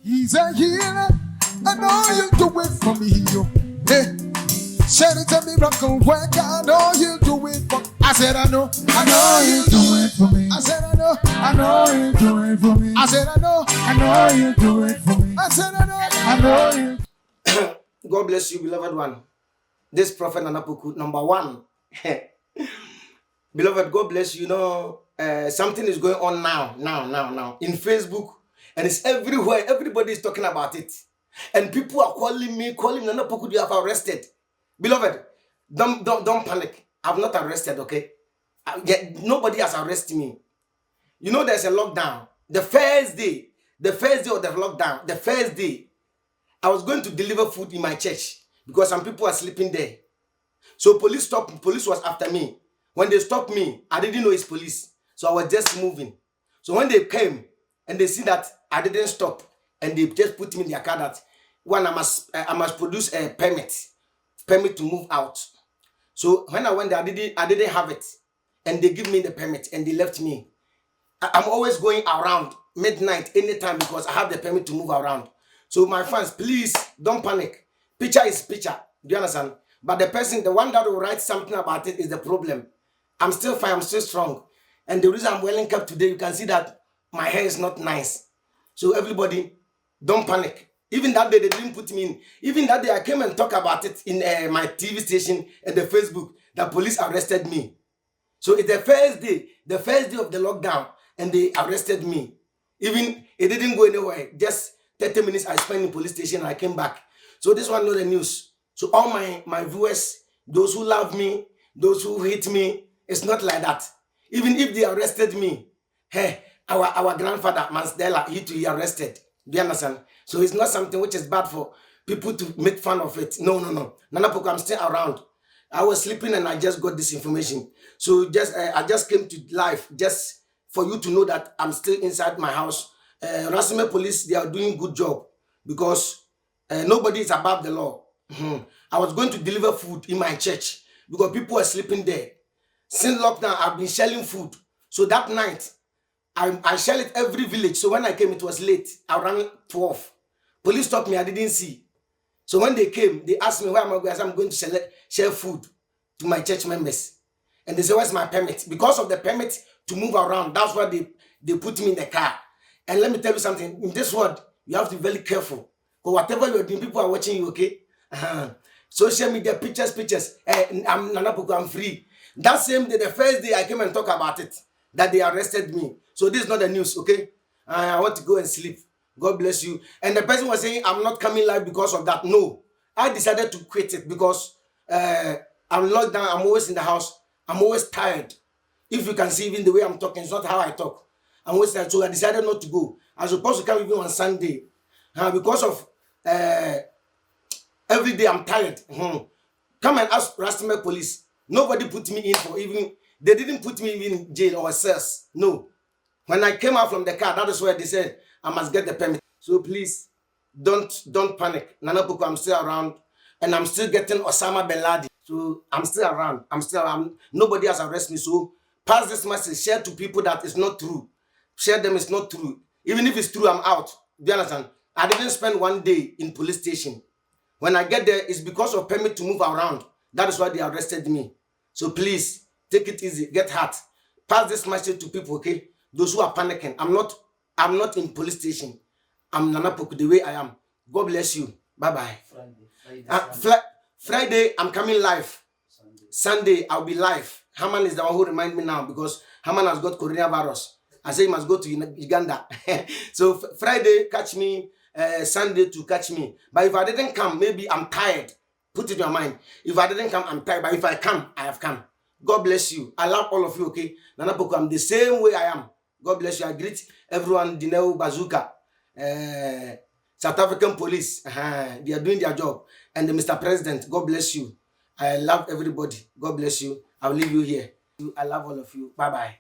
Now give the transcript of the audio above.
He's a healer. I know you do it for me. Hey. Said it's a miracle work. I know you do it for me. I said I know you do it for me. I said I know you do it for me. I said I know you do it for me. I said I know you. God bless you, beloved one. This prophet Nana Puku, number one. Beloved, God bless you. You know, something is going on now in Facebook, and it's everywhere. Everybody is talking about it, and people are calling Nana Puku. You have arrested, beloved. Don't panic. I'm not arrested, okay? Nobody has arrested me. You know, there's a lockdown. The first day of the lockdown, the first day, I was going to deliver food in my church because some people are sleeping there. So police stopped. Police was after me. When they stopped me, I didn't know it's police. So I was just moving. So when they came and they see that I didn't stop, and they just put me in their car that one, I must produce a permit to move out. So when I went there, I didn't have it, and they give me the permit and they left me. I'm always going around midnight anytime because I have the permit to move around. So my fans, please don't panic. Picture is picture. Do you understand? But the one that will write something about it is the problem. I'm still fine. I'm still strong. And the reason I'm wearing cap today, you can see that my hair is not nice. So everybody, don't panic. Even that day, they didn't put me in. Even that day, I came and talked about it in my TV station and the Facebook. The police arrested me. So it's the first day of the lockdown, and they arrested me. Even it didn't go anywhere. Just 30 minutes I spent in police station and I came back. So this one, not the news. So all my viewers, those who love me, those who hate me, it's not like that. Even if they arrested me, hey, our grandfather, Mandela, he arrested. Do you understand? So it's not something which is bad for people to make fun of it. No. Nana Puku, I'm still around. I was sleeping and I just got this information. So I just came to life just for you to know that I'm still inside my house. Rasume police, they are doing good job because nobody is above the law. I was going to deliver food in my church because people were sleeping there. Since lockdown, I've been selling food. So that night, I sell it every village. So when I came, it was late. I ran 12. Police stopped me. I didn't see. So when they came, they asked me, where am I going? I said, I'm going to share food to my church members. And they said, where's my permit? Because of the permit to move around, that's why they put me in the car. And let me tell you something. In this world, you have to be very careful. Because whatever you're doing, people are watching you, okay? Social media, pictures. I'm Nana Puku, I'm free. That same day, the first day, I came and talked about it, that they arrested me. So this is not the news, okay? I want to go and sleep. God bless you. And the person was saying, I'm not coming live because of that. No. I decided to quit it because I'm locked down. I'm always in the house. I'm always tired. If you can see even the way I'm talking, it's not how I talk. I'm always tired. So I decided not to go. I was supposed to come even on Sunday. Because of every day I'm tired. Come and ask Rastime police. Nobody put me in for even, they didn't put me in jail or cells. No. When I came out from the car, that is where they said, I must get the permit. So please, don't panic. Nana Puku, I'm still around. And I'm still getting Osama bin Laden. So I'm still around. Nobody has arrested me. So pass this message. Share to people that it's not true. Share them, it's not true. Even if it's true, I'm out. Do you understand? I didn't spend one day in police station. When I get there, it's because of permit to move around. That is why they arrested me. So please, take it easy. Get hurt. Pass this message to people, okay? Those who are panicking. I'm not in police station. I'm Nana Puku the way I am. God bless you. Bye-bye. Friday, I'm coming live. Sunday, I'll be live. Haman is the one who remind me now because Haman has got coronavirus. I say he must go to Uganda. So Friday, catch me. Sunday to catch me. But if I didn't come, maybe I'm tired. Put it in your mind. If I didn't come, I'm tired. But if I come, I have come. God bless you. I love all of you, okay? Nana Puku, I'm the same way I am. God bless you. I greet everyone. Dineo Bazooka. South African police. They are doing their job. And the Mr. President, God bless you. I love everybody. God bless you. I'll leave you here. I love all of you. Bye-bye.